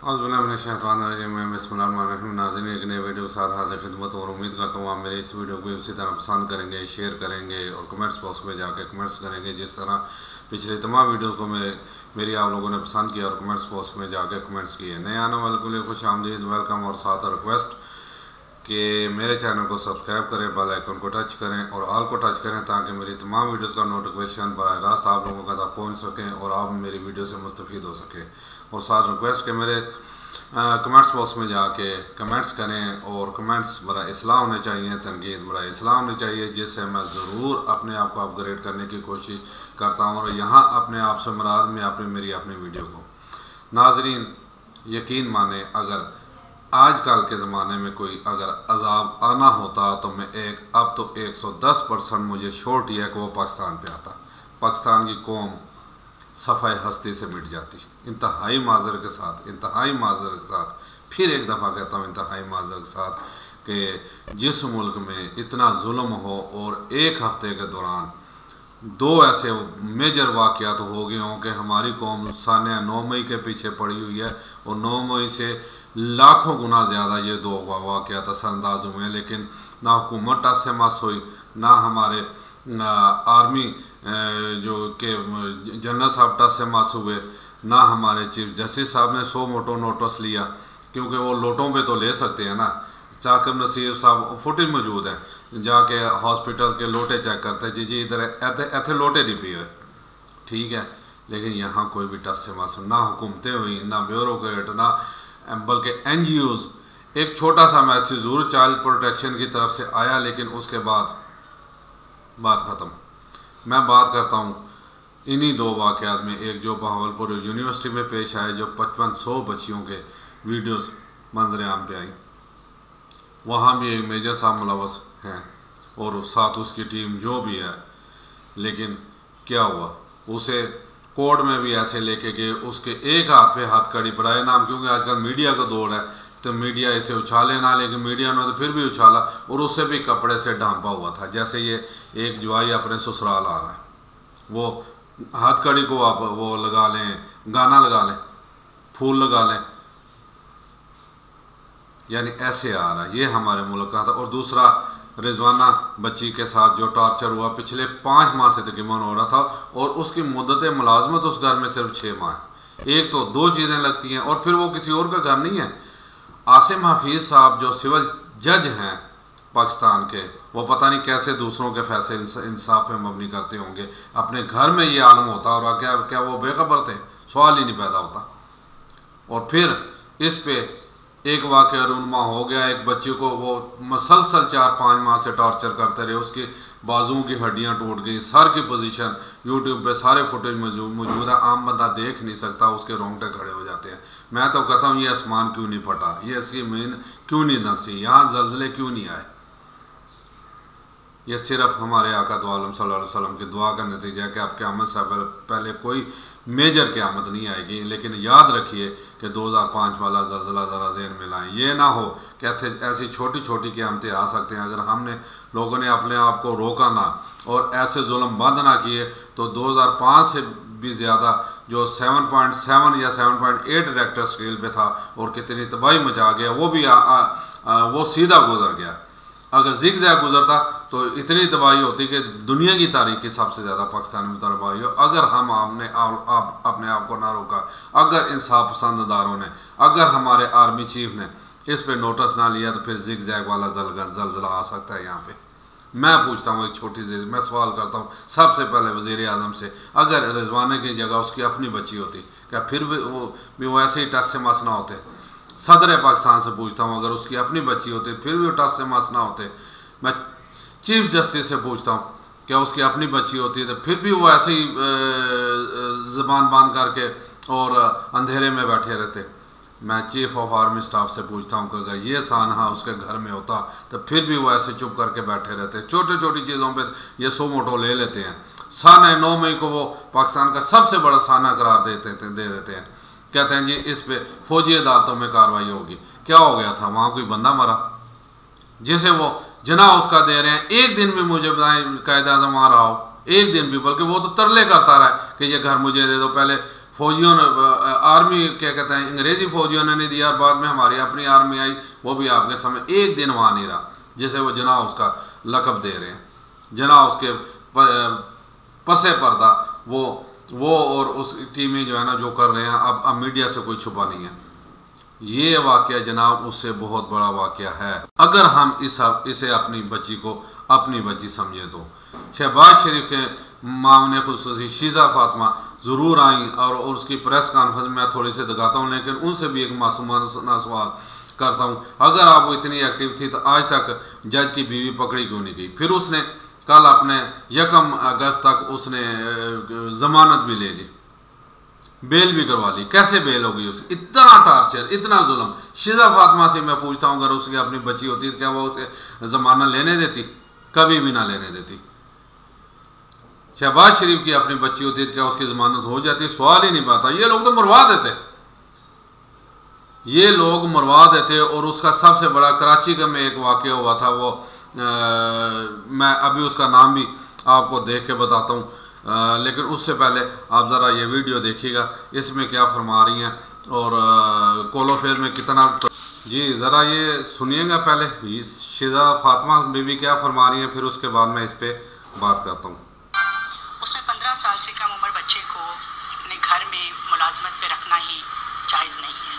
नाज़रीन, एक नए वीडियो के साथ हाजिर खिदमत और उम्मीद करता हूँ आप मेरे इस वीडियो को इसी तरह पसंद करेंगे, शेयर करेंगे और कमेंट्स बॉक्स में जाके कमेंट्स करेंगे जिस तरह पिछले तमाम वीडियोस को मेरी आप लोगों ने पसंद किया और कमेंट्स बॉक्स में जाके कमेंट्स किए। नए आने वाले के लिए खुश आमदीद, वेलकम और साथ रिक्वेस्ट कि मेरे चैनल को सब्सक्राइब करें, बेल आइकन को टच करें और ऑल को टच करें ताकि मेरी तमाम वीडियोस का नोटिफिकेशन बराह रास्त आप लोगों का तक पहुँच सकें और आप मेरी वीडियो से मुस्तफ़ीद हो सकें। और साथ रिक्वेस्ट कि मेरे कमेंट्स बॉक्स में जाके कमेंट्स करें और कमेंट्स बड़ा इस्लाह होने चाहिए, तनकीद बड़ा इस्लाह होनी चाहिए, जिससे मैं ज़रूर अपने आप को अपग्रेड करने की कोशिश करता हूँ। और यहाँ अपने आप से मुराद में अपनी वीडियो को नाजरीन यकीन माने, अगर आजकल के ज़माने में कोई अगर अजाब आना होता तो मैं अब तो 110% मुझे श्योरिटी है कि वो पाकिस्तान पे आता। पाकिस्तान की कौम सफ़ाई हस्ती से मिट जाती। इंतहाई माजर के साथ फिर एक दफ़ा कहता हूँ, इंतहाई माजर के साथ कि जिस मुल्क में इतना जुल्म हो और एक हफ्ते के दौरान दो ऐसे मेजर वाक़यात हो गए हों कि हमारी कौम साने 9 मई के पीछे पड़ी हुई है और 9 मई से लाखों गुना ज़्यादा ये दो वाक़यात असरअंदाज हुए हैं, लेकिन ना हुकूमत टस से मस हुई, ना हमारे आर्मी जो के जनरल साहब टस से मस हुए, ना हमारे चीफ जस्टिस साहब ने 100 मोटो नोटिस लिया, क्योंकि वो लोटों पे तो ले सकते हैं ना। साकिब नसीर साहब फुटेज मौजूद है, जाके हॉस्पिटल के लोटे चेक करते हैं, जी इधर ऐथे लोटे नहीं पिए, ठीक है। लेकिन यहाँ कोई भी टस से मस, ना हुकूमतें हुई, ना ब्यूरोक्रेट, ना बल्कि NGOs। एक छोटा सा मैसेज ज़रूर चाइल्ड प्रोटेक्शन की तरफ से आया, लेकिन उसके बाद बात ख़त्म। मैं बात करता हूँ इन्हीं दो वाक़यात में, एक जो बहावलपुर यूनिवर्सिटी में पेश आए, जो 5500 बच्चियों के वीडियोस मंजर आम पे आई, वहाँ भी एक मेजर साहब मुलवस हैं और साथ उसकी टीम जो भी है। लेकिन क्या हुआ, उसे कोर्ट में भी ऐसे लेके गए, उसके एक हाथ पे हथकड़ी बराए नाम, क्योंकि आजकल मीडिया का दौर है तो मीडिया इसे उछाले ना, लेकिन मीडिया ने तो फिर भी उछाला और उससे भी कपड़े से ढांपा हुआ था। जैसे ये एक जवाई अपने ससुराल आ रहा है, वो हथकड़ी को आप वो लगा लें, गाना लगा लें, फूल लगा लें, यानी ऐसे आ रहा है। ये हमारे मुल्क का था। और दूसरा रिजवाना बच्ची के साथ जो टार्चर हुआ, पिछले 5 माह से तकरीबन हो रहा था और उसकी मुद्दत मुलाजमत उस घर में सिर्फ 6 माह है। एक तो 2 चीज़ें लगती हैं और फिर वो किसी और का घर नहीं है। आसिम हफीज़ साहब जो सिविल जज हैं पाकिस्तान के, वो पता नहीं कैसे दूसरों के फैसले इंसाफ पे मबनी करते होंगे। अपने घर में ये आलम होता और क्या वो बेखबर थे? सवाल ही नहीं पैदा होता। और फिर इस पे एक वाक़या रूनमा हो गया, एक बच्चे को वो मसलसल 4-5 माह से टॉर्चर करते रहे, उसकी बाजुओं की हड्डियां टूट गई, सर की पोजीशन यूट्यूब पे सारे फुटेज मौजूद है, आम बंदा देख नहीं सकता, उसके रोंगटे खड़े हो जाते हैं। मैं तो कहता हूँ ये आसमान क्यों नहीं फटा, ये इसकी मीन क्यों नहीं धंसी, यहाँ जल्जले क्यों नहीं आए? ये सिर्फ हमारे आका दो आलम सल्लल्लाहु अलैहि वसल्लम की दुआ का नतीजा है कि अब क़यामत से पहले कोई मेजर क़यामत नहीं आएगी। लेकिन याद रखिए कि 2005 वाला ज़ल्ज़ला ज़रा ज़हन में लाएं। ये ना हो कि ऐसी छोटी छोटी क़यामतें आ सकते हैं। अगर हमने लोगों ने अपने आप को रोका ना और ऐसे जुल्म बंद ना किए तो 2005 से भी ज़्यादा जो 7.7 या 7.8 रेक्टर स्केल पे था और कितनी तबाही मचा गया, वो भी वो सीधा गुजर गया। अगर ज़िग-ज़ैग गुजरता तो इतनी तबाही होती कि दुनिया की तारीख की सबसे ज़्यादा पाकिस्तान में तबाही हो। अगर हम अपने आप को ना रोका, अगर इंसाफ पसंददारों ने, अगर हमारे आर्मी चीफ ने इस पे नोटिस ना लिया तो फिर ज़िग-ज़ैग वाला जल्ज़ला आ सकता है। यहाँ पे मैं पूछता हूँ एक छोटी सी, मैं सवाल करता हूँ सबसे पहले वज़ीर आज़म से, अगर रिजवाना की जगह उसकी अपनी बच्ची होती, क्या फिर भी वो ऐसे ही टस से मस ना होते? सदर पाकिस्तान से पूछता हूँ, अगर उसकी अपनी बच्ची होती फिर भी वो टस से मस ना होते? मैं चीफ जस्टिस से पूछता हूँ, क्या उसकी अपनी बच्ची होती तो फिर भी वो ऐसे ही ज़बान बंद करके और अंधेरे में बैठे रहते? मैं चीफ ऑफ आर्मी स्टाफ से पूछता हूँ कि अगर ये सानहा उसके घर में होता तो फिर भी वो ऐसे चुप करके बैठे रहते? छोटी छोटी चीज़ों पे ये 100 मोटो ले लेते हैं। साना 9 मई को वो पाकिस्तान का सबसे बड़ा साना करार दे देते हैं, कहते हैं जी इस पे फौजी अदालतों में कार्रवाई होगी। क्या हो गया था? वहाँ कोई बंदा मरा जिसे वो जना उसका दे रहे हैं। एक दिन भी मुझे बताएं कायद आज़म आ रहा हो, एक दिन भी, बल्कि वो तो तरले करता रहा है कि ये घर मुझे दे दो, पहले फौजियों ने आर्मी क्या कहते हैं अंग्रेज़ी फौजियों ने नहीं दिया, और बाद में हमारी अपनी आर्मी आई, वो भी आपके सामने एक दिन वहाँ नहीं रहा, जिसे वो जना उसका लक़ब दे रहे हैं, जना उसके पसे पर्दा वो और उस टीमें जो है ना जो कर रहे हैं, अब मीडिया से कोई छुपा नहीं है। ये वाक़या जनाब उससे बहुत बड़ा वाक़या है। अगर हम इसे अपनी बच्ची को अपनी बच्ची समझे तो शहबाज शरीफ के मामले खुसूसी शीज़ा फातिमा ज़रूर आई और उसकी प्रेस कॉन्फ्रेंस में थोड़ी सी दिखाता हूँ, लेकिन उनसे भी एक मासूमाना सवाल करता हूँ, अगर आप वो इतनी एक्टिव थी तो आज तक जज की बीवी पकड़ी क्यों नहीं गई? फिर उसने कल अपने 1 अगस्त तक उसने ज़मानत भी ले ली, बेल भी करवा ली। कैसे बेल होगी उसकी? इतना टार्चर, इतना जुल्म। शीज़ा फातिमा से मैं पूछता हूँ, अगर उसकी अपनी बच्ची होती तो क्या वो उसे ज़मानत लेने देती? कभी भी ना लेने देती। शहबाज शरीफ की अपनी बच्ची होती तो क्या उसकी ज़मानत हो जाती? सवाल ही नहीं पाता। ये लोग तो मरवा देते, ये लोग मरवा देते। और उसका सबसे बड़ा कराची का में एक वाक़या हुआ था, वो मैं अभी उसका नाम भी आपको देख के बताता हूँ, लेकिन उससे पहले आप ज़रा ये वीडियो देखिएगा, इसमें क्या फरमा रही हैं और कोलोफेर में कितना। जी ज़रा ये सुनिएगा पहले, शीज़ा फातिमा बीबी क्या फरमा रही हैं, फिर उसके बाद मैं इस पर बात करता हूँ। उसमें 15 साल से कम उम्र बच्चे को अपने घर में मुलाजमत पे रखना ही जायज़ नहीं है।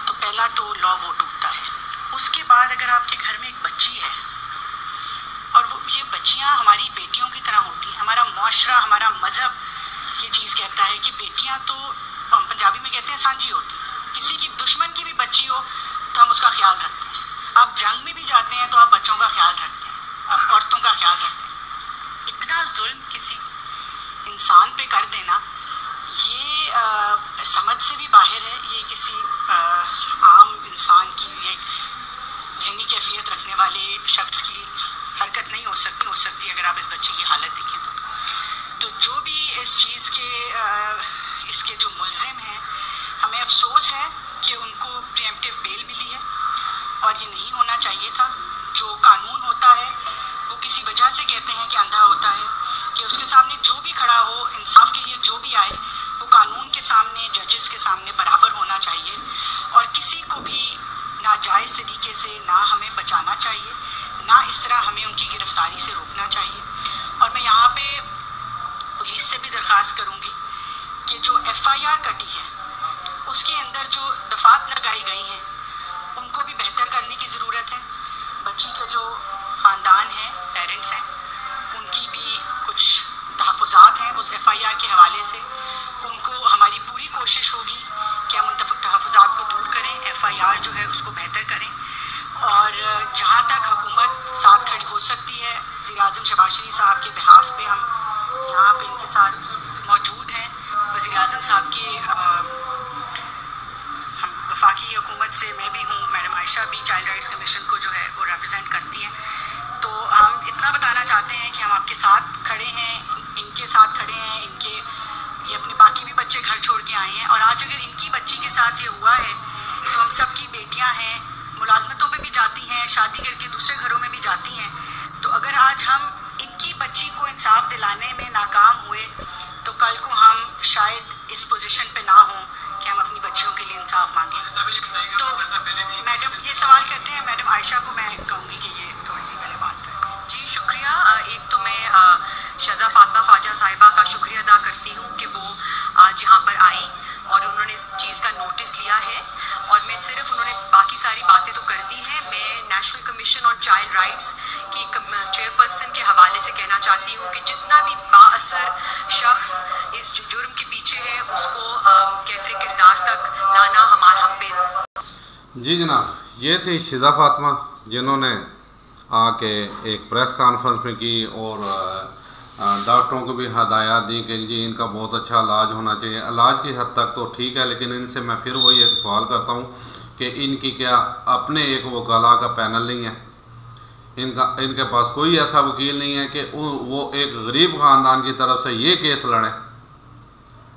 तो पहला तो लॉ वो टूटता है। उसके बाद अगर आपके घर में एक बच्ची है और वो ये बच्चियां हमारी बेटियों की तरह होती हैं, हमारा मुआशरा, हमारा मज़हब ये चीज़ कहता है कि बेटियां तो पंजाबी में कहते हैं सांझी होती हैं। किसी की दुश्मन की भी बच्ची हो तो हम उसका ख्याल रखते हैं। आप जंग में भी जाते हैं तो आप बच्चों का ख्याल रखते हैं, आप औरतों का ख्याल रखते हैं। इतना जुल्म किसी इंसान पे कर देना, ये समझ से भी बाहर है। ये किसी आम इंसान की, एक ज़हनी कैफियत रखने वाले शख्स की हरकत नहीं हो सकती अगर आप इस बच्चे की हालत देखें तो जो भी इस चीज़ के इसके जो मुल्ज़िम हैं, हमें अफसोस है कि उनको प्रीएम्प्टिव बेल मिली है और ये नहीं होना चाहिए था। जो कानून होता है वो किसी वजह से कहते हैं कि अंधा होता है, कि उसके सामने जो भी खड़ा हो, इंसाफ के लिए जो भी आए, वो कानून के सामने, जजेस के सामने बराबर होना चाहिए और किसी को भी नाजायज़ तरीके से ना हमें बचाना चाहिए, ना इस तरह हमें उनकी गिरफ्तारी से रोकना चाहिए। और मैं यहाँ पे पुलिस से भी दरख्वास्त करूँगी कि जो FIR कटी है उसके अंदर जो दफात लगाई गई हैं उनको भी बेहतर करने की ज़रूरत है। बच्ची का जो ख़ानदान है, पेरेंट्स हैं, उनकी भी कुछ तहफ़्फ़ुज़ात हैं उस FIR के हवाले से। उनको हमारी पूरी कोशिश होगी कि हम उन तहफ़्फ़ुज़ात को दूर करें, FIR जो है उसको बेहतर करें। और जहाँ तक हुकूमत साथ खड़ी हो सकती है, वज़ीर-ए-आज़म शहबाज शरीफ साहब के बिहाफ पे हम यहाँ पे इनके साथ मौजूद हैं। वज़ीर-ए-आज़म साहब के हम वफाकी हुकूमत से मैं भी हूँ, मैडम आयशा भी चाइल्ड राइट्स कमीशन को जो है वो रिप्रेजेंट करती हैं। तो हम इतना बताना चाहते हैं कि हम आपके साथ खड़े हैं, इनके साथ खड़े हैं। इनके ये अपने बाकी भी बच्चे घर छोड़ के आए हैं और आज अगर इनकी बच्ची के साथ ये हुआ है तो हम सब की बेटियाँ हैं, मुलाजमतों पे भी जाती हैं, शादी करके दूसरे घरों में भी जाती हैं। तो अगर आज हम इनकी बच्ची को इंसाफ दिलाने में नाकाम हुए तो कल को हम शायद इस पोजीशन पे ना हों कि हम अपनी बच्चियों के लिए इंसाफ मांगें। तो मैडम ये सवाल करते हैं, मैडम आयशा को मैं कहूँगी कि ये थोड़ी सी पहले बात करें। जी शुक्रिया। एक तो मैं शहज़ा फातिमा ख्वाजा साहिबा का शुक्रिया अदा करती हूँ कि वो आज यहाँ पर आई और उन्होंने इस चीज़ का नोटिस लिया है। और मैं सिर्फ, उन्होंने बाकी सारी बातें तो कर दी हैं, मैं national commission on child rights की चेयरपर्सन के हवाले से कहना चाहती हूँ कि जितना भी बाअसर शख्स इस जुर्म के पीछे है उसको कैफरे किरदार तक लाना हम पे। जी जनाब, ये थी शीज़ा फातिमा जिन्होंने आके एक प्रेस कॉन्फ्रेंस में की और डॉक्टरों को भी हदायत दी कि जी इनका बहुत अच्छा इलाज होना चाहिए। इलाज की हद तक तो ठीक है, लेकिन इनसे मैं फिर वही एक सवाल करता हूँ कि इनकी क्या अपने एक वकाला का पैनल नहीं है? इनके पास कोई ऐसा वकील नहीं है कि वो एक गरीब ख़ानदान की तरफ से ये केस लड़ें,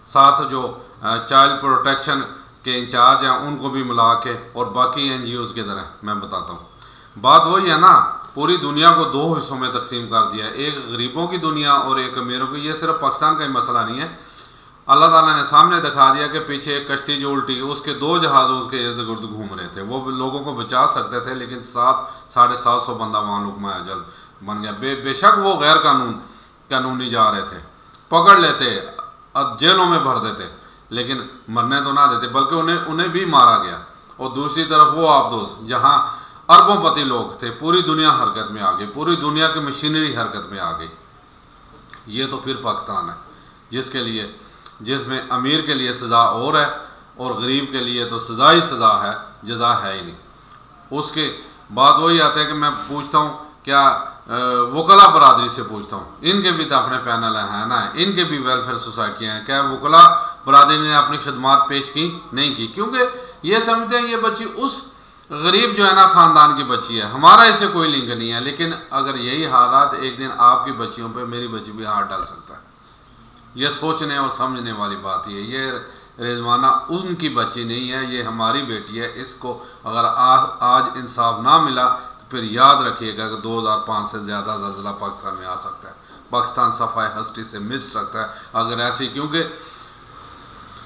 साथ जो चाइल्ड प्रोटेक्शन के इंचार्ज हैं उनको भी मिला के, और बाकी NGOs की तरह। मैं बताता हूँ, बात वही है ना, पूरी दुनिया को 2 हिस्सों में तकसीम कर दिया है, एक गरीबों की दुनिया और एक अमीरों की। ये सिर्फ पाकिस्तान का ही मसला नहीं है, अल्लाह ताला ने सामने दिखा दिया कि पीछे एक कश्ती जो उल्टी, उसके 2 जहाज उसके इर्द गिर्द घूम रहे थे। वो लोगों को बचा सकते थे, लेकिन 700-750 बंदा वहाँ लुकमा अजल बन गया। बेशक वो गैर कानूनी जा रहे थे, पकड़ लेते, जेलों में भर देते, लेकिन मरने तो ना देते, बल्कि उन्हें भी मारा गया। और दूसरी तरफ वो आबदोस जहाँ अरबोंपति लोग थे, पूरी दुनिया हरकत में आ गई, पूरी दुनिया की मशीनरी हरकत में आ गई। ये तो फिर पाकिस्तान है जिसमें अमीर के लिए सज़ा और है और गरीब के लिए तो सज़ा ही सज़ा है, जज़ा है ही नहीं। उसके बाद वही आता है कि मैं पूछता हूँ, क्या वकला बरादरी से पूछता हूँ, इनके भी तो अपने पैनल हैं ना, इनके भी वेलफेयर सोसाइटियाँ हैं, क्या वकला बरादरी ने अपनी खिदमात पेश की? नहीं की, क्योंकि ये समझते हैं ये बच्ची उस गरीब जो है ना ख़ानदान की बच्ची है, हमारा इससे कोई लिंक नहीं है। लेकिन अगर यही हालात एक दिन आपकी बच्चियों पे, मेरी बच्ची भी हाथ डाल सकता है। ये सोचने और समझने वाली बात है। ये रिजवाना उनकी बच्ची नहीं है, ये हमारी बेटी है। इसको अगर आज इंसाफ ना मिला तो फिर याद रखिएगा कि 2005 से ज़्यादा ज़ल्ज़ला पाकिस्तान में आ सकता है। पाकिस्तान सफ़ाई हस्ती से मिट सकता है अगर ऐसी, क्योंकि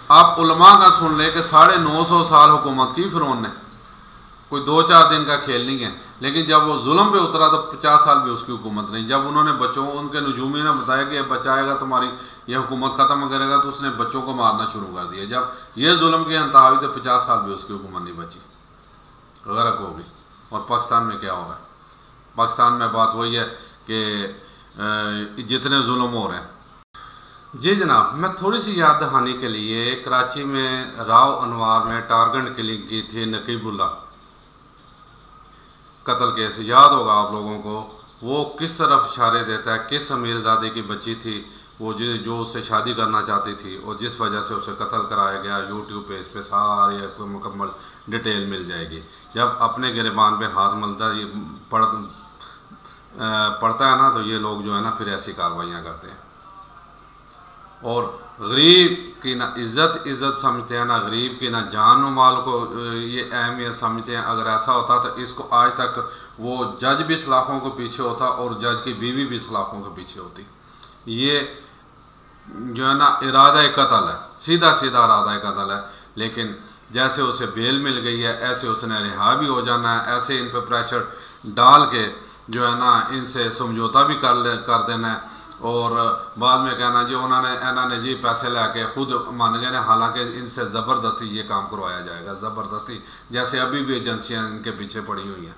आप उलमा का सुन ले कि 950 साल हुकूमत की फ़िरौन ने, कोई 2-4 दिन का खेल नहीं है। लेकिन जब वो जुल्म पे उतरा तो 50 साल भी उसकी हुकूमत नहीं। जब उन्होंने बच्चों, उनके नजूमी ने बताया कि बच्चा आएगा तुम्हारी ये हुकूमत ख़त्म करेगा, तो उसने बच्चों को मारना शुरू कर दिया। जब ये जुल्म की अंतहा हुई तो 50 साल भी उसकी हुकूमत नहीं बची, गर्क हो गई। और पाकिस्तान में क्या हो रहा है? पाकिस्तान में बात वही है कि जितने जुल्म हो रहे हैं। जी जनाब, मैं थोड़ी सी याद दहानी के लिए, कराची में राव अनवार में टारगेट किलिंग की थी नकीबुल्ला कत्ल केस, याद होगा आप लोगों को। वो किस तरफ इशारे देता है, किस अमीरजादे की बच्ची थी वो जो उससे शादी करना चाहती थी और जिस वजह से उसे कत्ल कराया गया। यूट्यूब पे इस पर सारी आपको मुकम्मल डिटेल मिल जाएगी। जब अपने गिरबान पे हाथ मलता पड़ता है ना, तो ये लोग जो है ना फिर ऐसी कार्रवाइयाँ करते हैं। और गरीब की ना इज़्ज़त समझते हैं, ना गरीब की ना जान माल को ये अहमियत समझते हैं। अगर ऐसा होता तो इसको आज तक वो जज भी सलाखों के पीछे होता और जज की बीवी भी सलाखों के पीछे होती। ये जो है ना इरादा कत्ल है, सीधा इरादा कत्ल है। लेकिन जैसे उसे बेल मिल गई है, ऐसे उसने रिहा भी हो जाना है। ऐसे इन पर प्रेशर डाल के जो है ना इनसे समझौता भी कर देना है। और बाद में कहना जी इन्होंने जी पैसे लेके खुद मान गए ना, हालांकि इनसे ज़बरदस्ती ये काम करवाया जाएगा, ज़बरदस्ती। जैसे अभी भी एजेंसियां इनके पीछे पड़ी हुई हैं,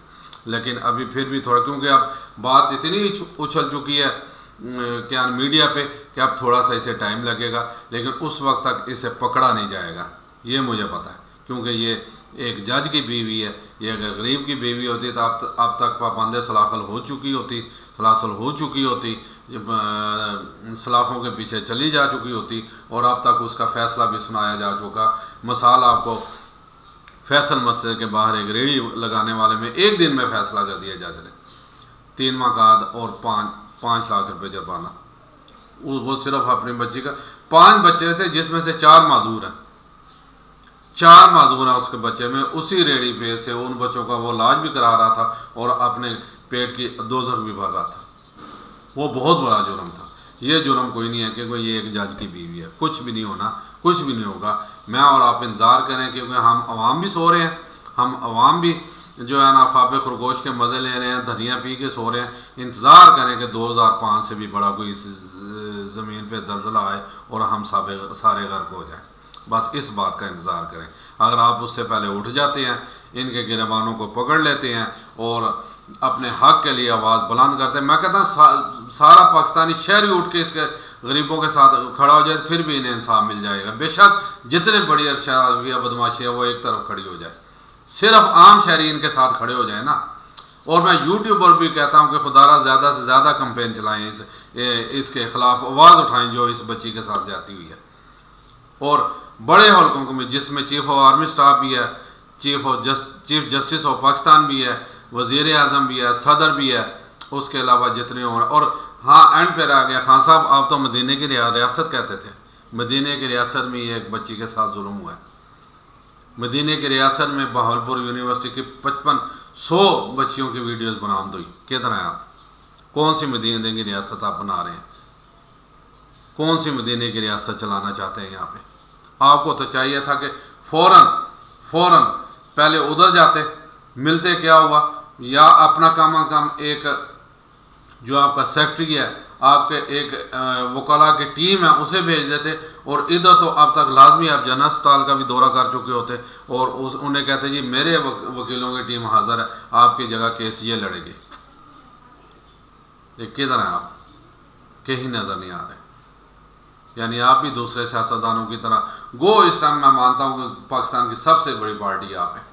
लेकिन अभी फिर भी थोड़ा, क्योंकि अब बात इतनी उछल चुकी है क्या मीडिया पे कि अब थोड़ा सा इसे टाइम लगेगा, लेकिन उस वक्त तक इसे पकड़ा नहीं जाएगा, ये मुझे पता है। क्योंकि ये एक जज की बीवी है, ये अगर गरीब की बीवी होती तो अब तक पाबंद सलाखल हो चुकी होती, सलाखों के पीछे चली जा चुकी होती और अब तक उसका फ़ैसला भी सुनाया जा चुका। मिसाल आपको फैसल मस्जिद के बाहर एक रेडी लगाने वाले में 1 दिन में फ़ैसला कर दिया जज ने, 3 माह कैद और 5 लाख रुपए जुर्माना। वो सिर्फ अपनी बच्ची का, 5 बच्चे थे जिसमें से 4 माजूर हैं, 4 माजूर हैं उसके बच्चे में। उसी रेडी पे से उन बच्चों का वो इलाज भी करा रहा था और अपने पेट की दोज़ख भी भर रहा था। वो बहुत बड़ा जुर्म था। ये जुर्म कोई नहीं है कि कोई ये एक जज की बीवी है, कुछ भी नहीं होना, कुछ भी नहीं होगा। मैं और आप इंतज़ार करें, क्योंकि हम अवाम भी सो रहे हैं, हम अवाम भी जो है ना ख्वाब खरगोश के मज़े ले रहे हैं, धनिया पी के सो रहे हैं। इंतज़ार करें कि 2005 से भी बड़ा कोई ज़मीन पे ज़ल्ज़ला आए और हम सारे गर्क हो जाएं। बस इस बात का इंतज़ार करें। अगर आप उससे पहले उठ जाते हैं, इनके गिरबानों को पकड़ लेते हैं और अपने हक के लिए आवाज़ बुलंद करते हैं, मैं कहता हूँ सारा पाकिस्तानी शहरी उठ के इसके गरीबों के साथ खड़ा हो जाए, फिर भी इन्हें इंसाफ मिल जाएगा। बेशक जितने बड़ी शराबी या बदमाशी है वो एक तरफ खड़ी हो जाए, सिर्फ आम शहरी इनके साथ खड़े हो जाए ना। और मैं यूट्यूब पर भी कहता हूँ कि खुदारा ज़्यादा से ज़्यादा कंपेन चलाएँ, इसके ख़िलाफ़ आवाज़ उठाएँ जो इस बच्ची के साथ ज्यादती हुई है। और बड़े हल्कों में जिसमें चीफ ऑफ आर्मी स्टाफ भी है, चीफ जस्टिस ऑफ पाकिस्तान भी है, वज़ीर आज़म भी है, सदर भी है, उसके अलावा जितने हो। और हाँ, एंड पर आ गया खान साहब, आप तो मदीने की रियासत कहते थे, मदीने की रियासत में एक बच्ची के साथ जुल्म हुआ है। मदीने की रियासत में बहावलपुर यूनिवर्सिटी की 5500 बच्चियों की वीडियोस बरामद हुई। किधर हैं आप? कौन सी मदीने की रियासत आप बना रहे हैं? कौन सी मदीने की रियासत चलाना चाहते हैं यहाँ पे? आपको तो चाहिए था कि फ़ौरन पहले उधर जाते, मिलते, क्या हुआ, या अपना कम एक जो आपका सेक्रेटरी है, आपके एक वकला की टीम है, उसे भेज देते, और इधर तो अब तक लाजमी आप जन अस्पताल का भी दौरा कर चुके होते और उन्हें कहते जी मेरे वकीलों की टीम हाजिर है, आपकी जगह केस ये लड़ेगी। ये किधर हैं आप? कहीं नज़र नहीं आ रहे। यानी आप भी दूसरे सियासतदानों की तरह गो, इस टाइम मैं मानता हूँ कि पाकिस्तान की सबसे बड़ी पार्टी आप है,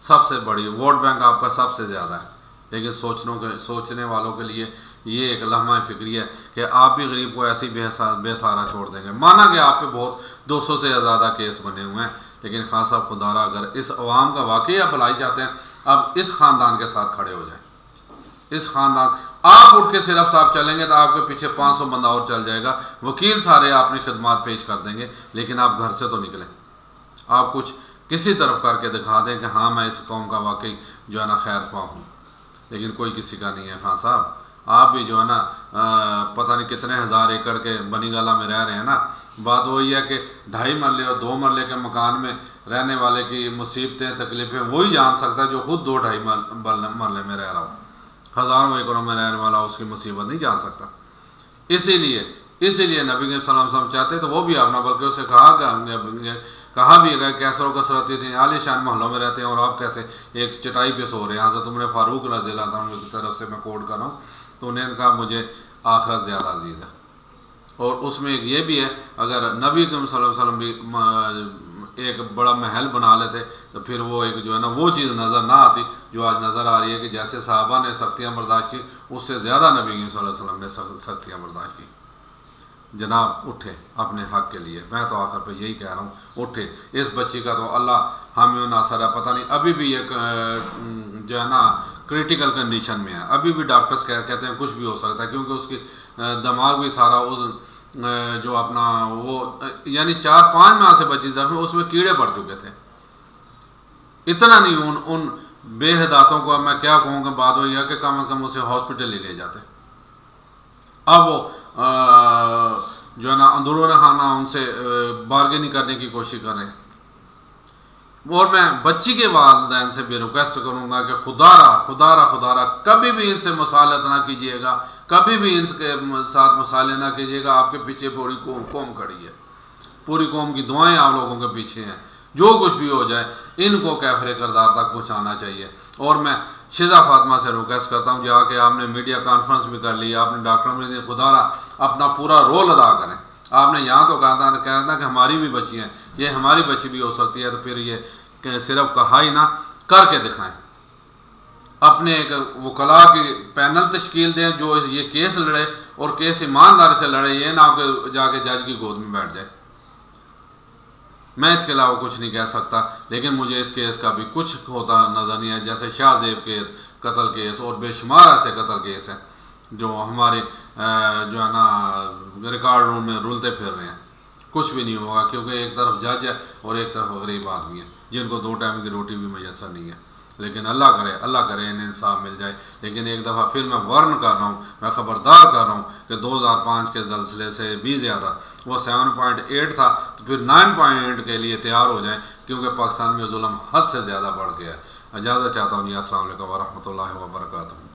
सबसे बड़ी, वोट बैंक आपका सबसे ज़्यादा है, लेकिन सोचने वालों के लिए ये एक लम्हा फिक्री है कि आप भी गरीब को ऐसे ही बेसहारा छोड़ देंगे। माना कि आप पे बहुत 200 से ज़्यादा केस बने हुए हैं, लेकिन खान साहब खुदारा अगर इस अवाम का वाकई आप भलाई चाहते हैं, अब इस ख़ानदान के साथ खड़े हो जाए। इस ख़ानदान, आप उठ के सिर्फ साहब चलेंगे तो आपके पीछे 500 बंदा और चल जाएगा, वकील सारे अपनी खिदमत पेश कर देंगे, लेकिन आप घर से तो निकलें, आप कुछ किसी तरफ करके दिखा दें कि हाँ मैं इस कौम का वाकई जो है ना खैर ख्वाह हूँ। लेकिन कोई किसी का नहीं है। खान साहब आप भी जो है ना पता नहीं कितने हज़ार एकड़ के बनीगाला में रह रहे हैं ना, बात वही है कि 2.5 मरले और 2 मरले के मकान में रहने वाले की मुसीबतें तकलीफ़ें वही जान सकता है जो खुद 2-2.5 मरले में रह रहा हो। हज़ारों एकड़ों में रहने वाला उसकी मुसीबत नहीं जान सकता। इसीलिए नबी के सल्लल्लाहु अलैहि वसल्लम चाहते तो वो भी अपना, बल्कि उसे कहा भी है कैसरों कसरत थी आलिशान महलों में रहते हैं और आप कैसे एक चटाई पे सो रहे हैं। हज़रत उमर फ़ारूक रज़ियल्लाहु अन्हु की तरफ से मैं कोट कर रहा हूँ, तो उन्होंने कहा मुझे आखिरत ज़्यादा अजीज़ है। और उसमें एक ये भी है, अगर नबी सल्लल्लाहु अलैहि वसल्लम भी एक बड़ा महल बना लेते तो फिर वो एक जो है ना वो चीज़ नज़र ना आती जो आज नज़र आ रही है कि जैसे साहबा ने सख्तियाँ बर्दाश्त की, उससे ज़्यादा नबी सल्लल्लाहु अलैहि वसल्लम ने सख्तियाँ बर्दाश्त की। जनाब उठे अपने हक़ के लिए, मैं तो आखिर पे यही कह रहा हूँ, उठे। इस बच्ची का तो अल्लाह हामी और नासर है, पता नहीं अभी भी एक जो है ना क्रिटिकल कंडीशन में है, अभी भी डॉक्टर्स कहते हैं कुछ भी हो सकता है, क्योंकि उसकी दिमाग भी सारा उस जो अपना वो यानी 4-5 माह से बच्ची जख्मी, उसमें कीड़े पड़ चुके थे। इतना नहीं, उन बेहदातों को अब मैं क्या कहूँगा, बात वही है कि कम अज़ कम उसे हॉस्पिटल ही ले जाते। अब वो जो है ना अंदरून खाना उनसे बार्गेनिंग करने की कोशिश कर रहे हैं। और मैं बच्ची के वालिदैन से भी रिक्वेस्ट करूँगा कि खुदारा कभी भी इनसे मसालत ना कीजिएगा, कभी भी इनके साथ मसाले ना कीजिएगा। आपके पीछे पूरी कौम खड़ी है, पूरी कौम की दुआएं आप लोगों के पीछे हैं। जो कुछ भी हो जाए इनको कैफरे किरदार तक पहुँचाना चाहिए। और मैं शिजा फातिमा से रिक्वेस्ट करता हूँ, जाके आपने मीडिया कॉन्फ्रेंस भी कर ली, आपने डॉक्टर में खुदारा अपना पूरा रोल अदा करें। आपने यहाँ तो कहना कि हमारी भी बच्ची हैं, ये हमारी बच्ची भी हो सकती है, तो फिर ये सिर्फ कहा ही ना करके दिखाएं। अपने एक वकला की पैनल तश्कील दें जो ये केस लड़े और केस ईमानदारी से लड़े, ये ना कि जाके जज की गोद में बैठ जाए। मैं इसके अलावा कुछ नहीं कह सकता, लेकिन मुझे इस केस का भी कुछ होता नज़र नहीं है। जैसे शाहजेब के कत्ल केस और बेशुमार ऐसे कत्ल केस हैं जो हमारे जो है ना रिकॉर्ड रूम में रुलते फिर रहे हैं। कुछ भी नहीं होगा, क्योंकि एक तरफ जज है और एक तरफ गरीब आदमी है जिनको 2 टाइम की रोटी भी मैसर नहीं है। लेकिन अल्लाह करे इन्हें इंसाफ मिल जाए। लेकिन एक दफ़ा फिर मैं वार्न कर रहा हूँ, मैं ख़बरदार कर रहा हूँ कि 2005 के ज़लज़ले से भी ज़्यादा वो 7.8 था, तो फिर 9.8 के लिए तैयार हो जाएँ, क्योंकि पाकिस्तान में जुल्म हद से ज़्यादा बढ़ गया है। इजाज़त चाहता हूँ। अस्सलाम वालेकुम व रहमतुल्लाहि व बरकातुहू।